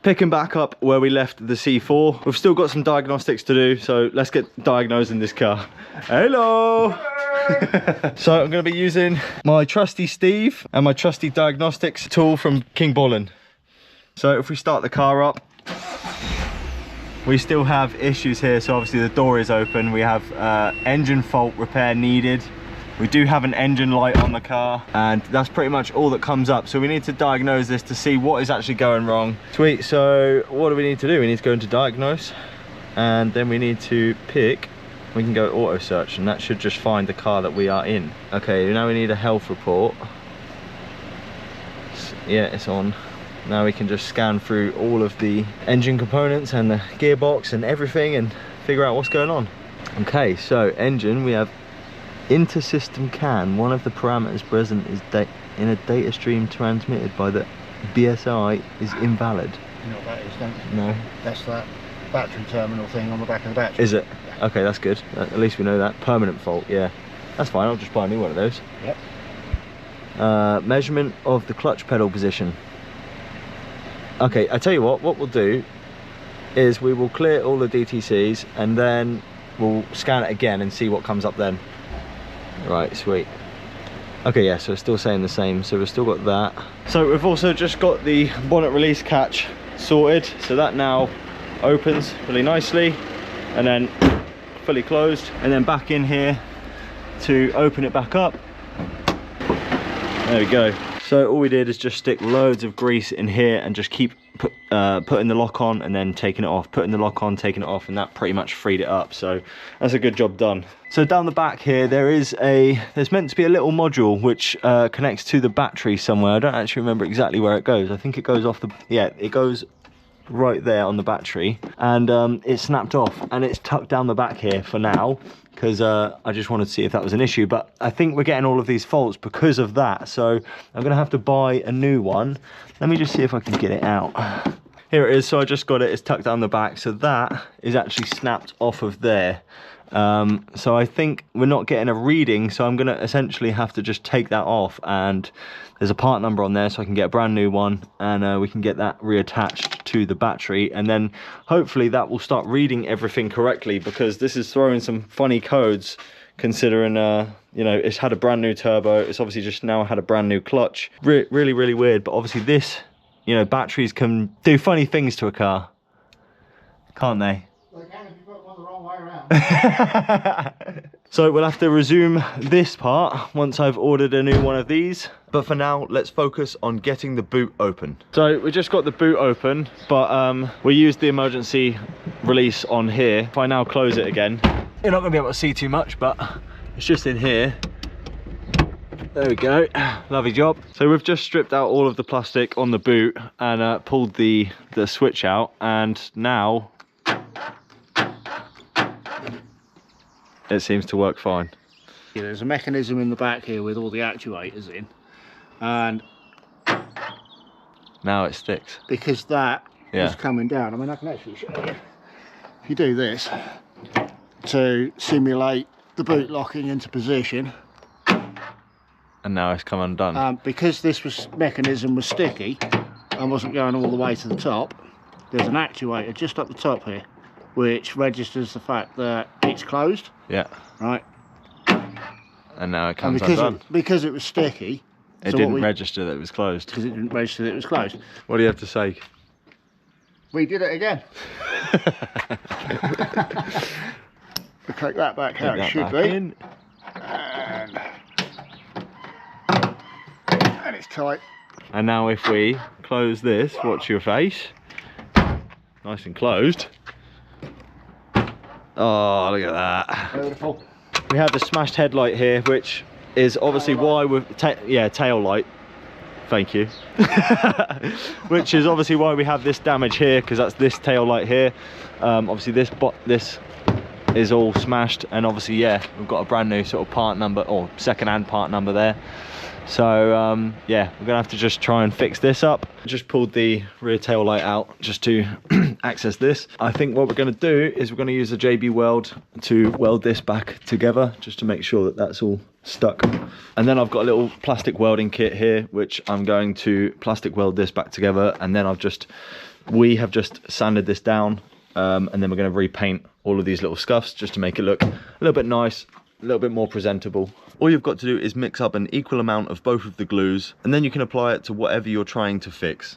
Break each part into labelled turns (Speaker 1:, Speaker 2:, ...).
Speaker 1: picking back up where we left the C4. We've still got some diagnostics to do, so let's get diagnosing this car. Hello! So I'm going to be using my trusty Steve and my trusty diagnostics tool from King Bollen. So if we start the car up, we still have issues here. So obviously the door is open. We have engine fault repair needed. We do have an engine light on the car, and that's pretty much all that comes up. So we need to diagnose this to see what is actually going wrong. Sweet, so what do we need to do? We need to go into diagnose, and then we need to pick, we can go auto search, and that should just find the car that we are in. Okay, now we need a health report. Yeah, it's on. Now we can just scan through all of the engine components and the gearbox and everything and figure out what's going on. Okay, so engine, we have inter-system CAN. One of the parameters present is in a data stream transmitted by the BSI is invalid.
Speaker 2: You know what that is, don't you?
Speaker 1: No.
Speaker 2: That's that battery terminal thing on the back of the battery.
Speaker 1: Is it?
Speaker 2: Yeah.
Speaker 1: Okay, that's good. At least we know that. Permanent fault, yeah. That's fine, I'll just buy a new one of those.
Speaker 2: Yep.
Speaker 1: Measurement of the clutch pedal position. Okay, I tell you what we'll do is we will clear all the DTCs and then we'll scan it again and see what comes up then. Right, sweet. Okay, yeah, so it's still saying the same, so we've still got that. So we've also just got the bonnet release catch sorted, so that now opens really nicely and then fully closed, and then back in here to open it back up. There we go. So all we did is just stick loads of grease in here and just keep putting the lock on and then taking it off, putting the lock on, taking it off, and that pretty much freed it up. So that's a good job done. So down the back here, there's meant to be a little module which connects to the battery somewhere. I don't actually remember exactly where it goes. I think it goes off the, yeah, it goes right there on the battery, and it snapped off and it's tucked down the back here for now, because I just wanted to see if that was an issue. But I think we're getting all of these faults because of that, so I'm gonna have to buy a new one. Let me just see if I can get it out. Here it is. So I just got it, it's tucked down the back, so that is actually snapped off of there. So I think we're not getting a reading, so I'm gonna essentially have to just take that off, and there's a part number on there so I can get a brand new one, and we can get that reattached to the battery, and then hopefully that will start reading everything correctly, because this is throwing some funny codes considering you know, it's had a brand new turbo, it's obviously just now had a brand new clutch. Really weird, but obviously this, you know, batteries can do funny things to a car, can't they?
Speaker 2: They can if you put one the wrong way around.
Speaker 1: So we'll have to resume this part once I've ordered a new one of these. But for now, let's focus on getting the boot open. So we just got the boot open, but we used the emergency release on here. If I now close it again, you're not gonna be able to see too much, but it's just in here. There we go, lovely job. So we've just stripped out all of the plastic on the boot and pulled the switch out, and now it seems to work fine.
Speaker 2: Yeah, there's a mechanism in the back here with all the actuators in, and
Speaker 1: now it sticks.
Speaker 2: Because that is coming down. I mean, I can actually show you. If you do this to simulate the boot locking into position,
Speaker 1: and now it's come undone.
Speaker 2: because this mechanism was sticky and wasn't going all the way to the top, there's an actuator just up the top here which registers the fact that it's closed.
Speaker 1: Yeah.
Speaker 2: Right.
Speaker 1: And now it comes undone.
Speaker 2: Because it was sticky.
Speaker 1: It didn't register that it was closed.
Speaker 2: Because it didn't register that it was closed.
Speaker 1: What do you have to say?
Speaker 2: We did it again. We take that back how it should be. And it's tight.
Speaker 1: And now if we close this, watch your face. Nice and closed. Oh, look at that.
Speaker 2: Beautiful.
Speaker 1: We have the smashed headlight here, which is obviously why we've... tail light. Thank you. Which is obviously why we have this damage here, because that's this tail light here. Obviously this is all smashed, and obviously, yeah, we've got a brand new sort of part number, or second-hand part number there. So yeah, we're gonna have to just try and fix this up. Just pulled the rear tail light out just to access this. I think what we're gonna do is we're gonna use the JB weld to weld this back together, just to make sure that that's all stuck. And then I've got a little plastic welding kit here, which I'm going to plastic weld this back together, and then I've just We have just sanded this down, and then we're going to repaint all of these little scuffs just to make it look a little bit nice, a little bit more presentable. All you've got to do is mix up an equal amount of both of the glues, and then you can apply it to whatever you're trying to fix.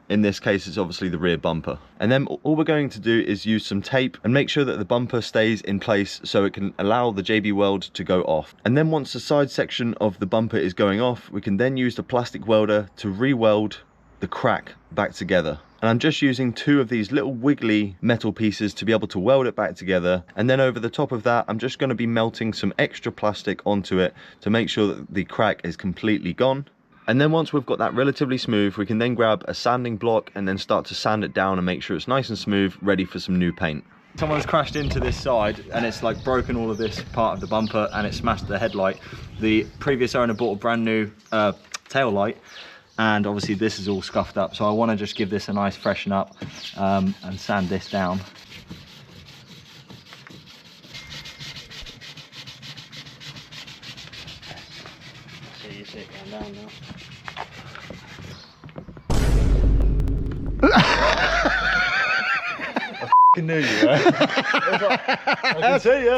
Speaker 1: In this case, it's obviously the rear bumper. And then all we're going to do is use some tape and make sure that the bumper stays in place so it can allow the JB Weld to go off. And then once the side section of the bumper is going off, we can then use the plastic welder to re-weld the crack back together. And I'm just using 2 of these little wiggly metal pieces to be able to weld it back together. And then over the top of that, I'm just going to be melting some extra plastic onto it to make sure that the crack is completely gone. And then once we've got that relatively smooth, we can then grab a sanding block and then start to sand it down and make sure it's nice and smooth, ready for some new paint. Someone's crashed into this side and it's like broken all of this part of the bumper and it smashed the headlight. The previous owner bought a brand new tail light, and obviously this is all scuffed up. So I want to just give this a nice freshen up and sand this down.
Speaker 2: So you see it going down now.
Speaker 1: I knew you, right? I can see you.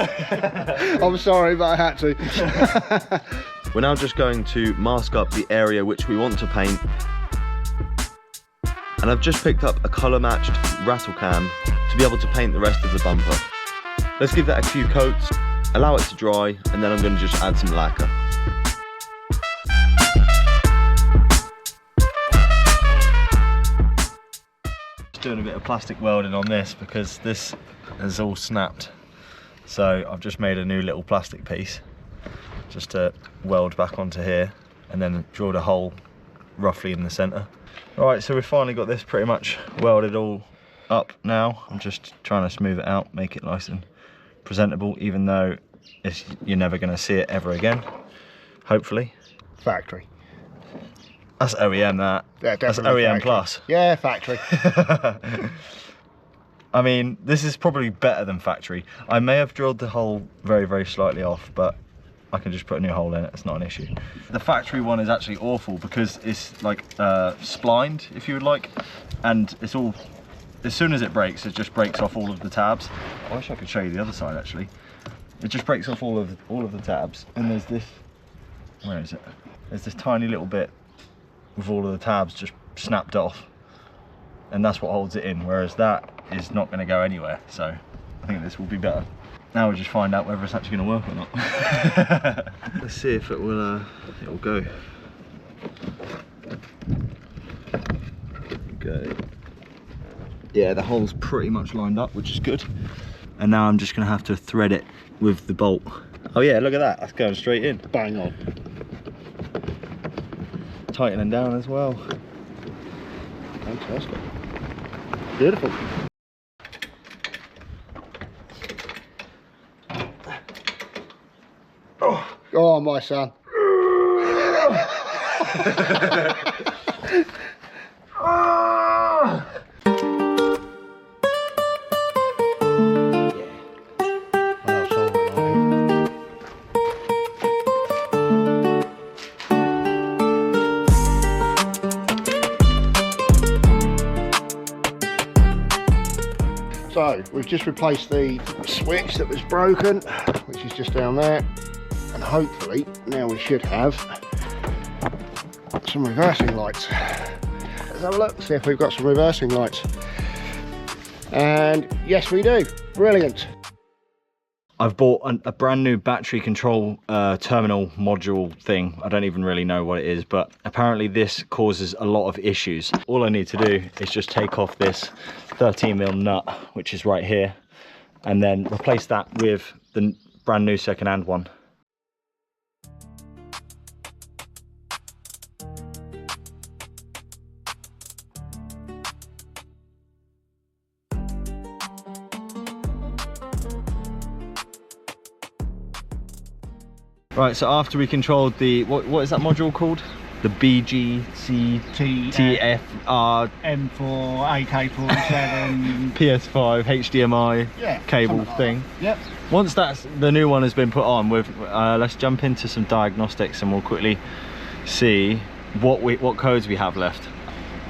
Speaker 2: I'm sorry, but I had to.
Speaker 1: We're now just going to mask up the area which we want to paint. And I've just picked up a colour matched rattle can to be able to paint the rest of the bumper. Let's give that a few coats, allow it to dry, and then I'm going to just add some lacquer. Doing a bit of plastic welding on this because this is all snapped, so I've just made a new little plastic piece just to weld back onto here and then drilled a hole roughly in the center. All right, so we've finally got this pretty much welded all up now. I'm just trying to smooth it out, make it nice and presentable, even though you're never going to see it ever again, hopefully.
Speaker 2: Factory.
Speaker 1: That's OEM, that.
Speaker 2: Yeah,
Speaker 1: that's
Speaker 2: definitely
Speaker 1: OEM
Speaker 2: factory.
Speaker 1: plus.
Speaker 2: Yeah, factory.
Speaker 1: I mean, this is probably better than factory. I may have drilled the hole very, very slightly off, but I can just put a new hole in it. It's not an issue. The factory one is actually awful because it's like splined, if you would like, and it's all, as soon as it breaks, it just breaks off all of the tabs. I wish I could show you the other side actually. It just breaks off all of the tabs, and there's this. Where is it? There's this tiny little bit with all of the tabs just snapped off, and that's what holds it in, whereas that is not going to go anywhere. So I think this will be better. Now we'll just find out whether it's actually going to work or not. Let's see if it will go. Okay. Yeah, the hole's pretty much lined up, which is good. And now I'm just going to have to thread it with the bolt. Oh yeah, look at that, that's going straight in.
Speaker 2: Bang on.
Speaker 1: Tightening down as well.
Speaker 2: Fantastic. Beautiful. Oh, my son. So we've just replaced the switch that was broken, which is just down there, and hopefully now we should have some reversing lights. Let's have a look, see if we've got some reversing lights. And yes, we do. Brilliant.
Speaker 1: I've bought a brand new battery control terminal module thing. I don't even really know what it is, but apparently this causes a lot of issues. All I need to do is just take off this 13mm nut, which is right here, and then replace that with the brand new second-hand one. Right, so after we controlled the, what is that module called? The BGCTFR
Speaker 2: M4, AK47,
Speaker 1: PS5 HDMI cable thing.
Speaker 2: Yep.
Speaker 1: Once the new one has been put on, let's jump into some diagnostics and we'll quickly see what codes we have left.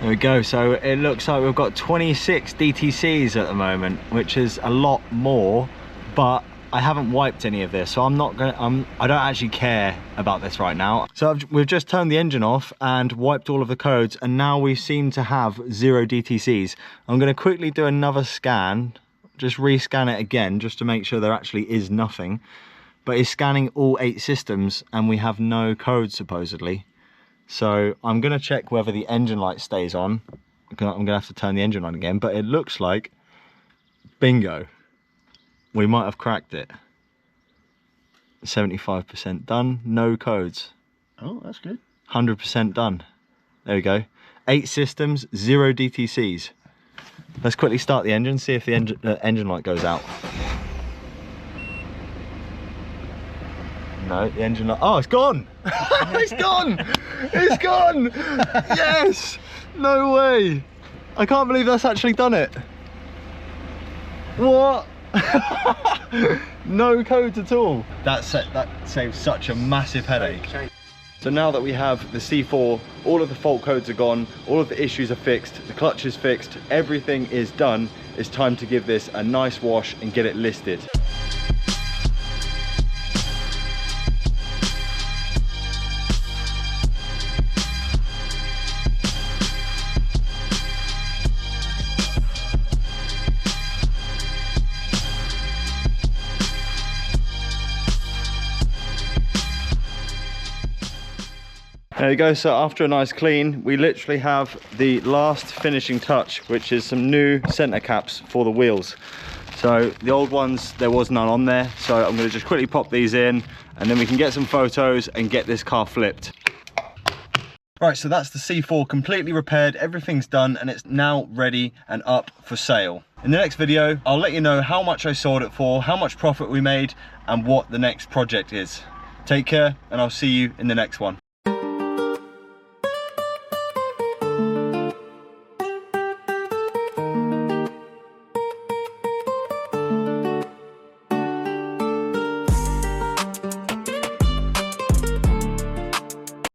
Speaker 1: There we go. So it looks like we've got 26 DTCs at the moment, which is a lot more, but I haven't wiped any of this, so I'm not gonna, I don't actually care about this right now. So we've just turned the engine off and wiped all of the codes, and now we seem to have 0 DTCs. I'm gonna quickly do another scan, just rescan it again, just to make sure there actually is nothing. But it's scanning all 8 systems and we have no code supposedly. So I'm gonna check whether the engine light stays on. I'm gonna have to turn the engine on again, but it looks like, bingo, we might have cracked it. 75% done, no codes.
Speaker 2: Oh, that's good.
Speaker 1: 100% done. There we go. 8 systems, 0 DTCs. Let's quickly start the engine, see if the engine light goes out. No, the engine light, oh, it's gone! It's gone! It's gone! Yes! No way! I can't believe that's actually done it. What? No codes at all. That saves such a massive headache. So now that we have the C4, all of the fault codes are gone, all of the issues are fixed, the clutch is fixed, everything is done, it's time to give this a nice wash and get it listed. There you go. So after a nice clean, we literally have the last finishing touch, which is some new center caps for the wheels. So the old ones, there was none on there, so I'm going to just quickly pop these in and then we can get some photos and get this car flipped. Right, so that's the C4 completely repaired, everything's done, and it's now ready and up for sale. In the next video, I'll let you know how much I sold it for, how much profit we made, and what the next project is. Take care, and I'll see you in the next one.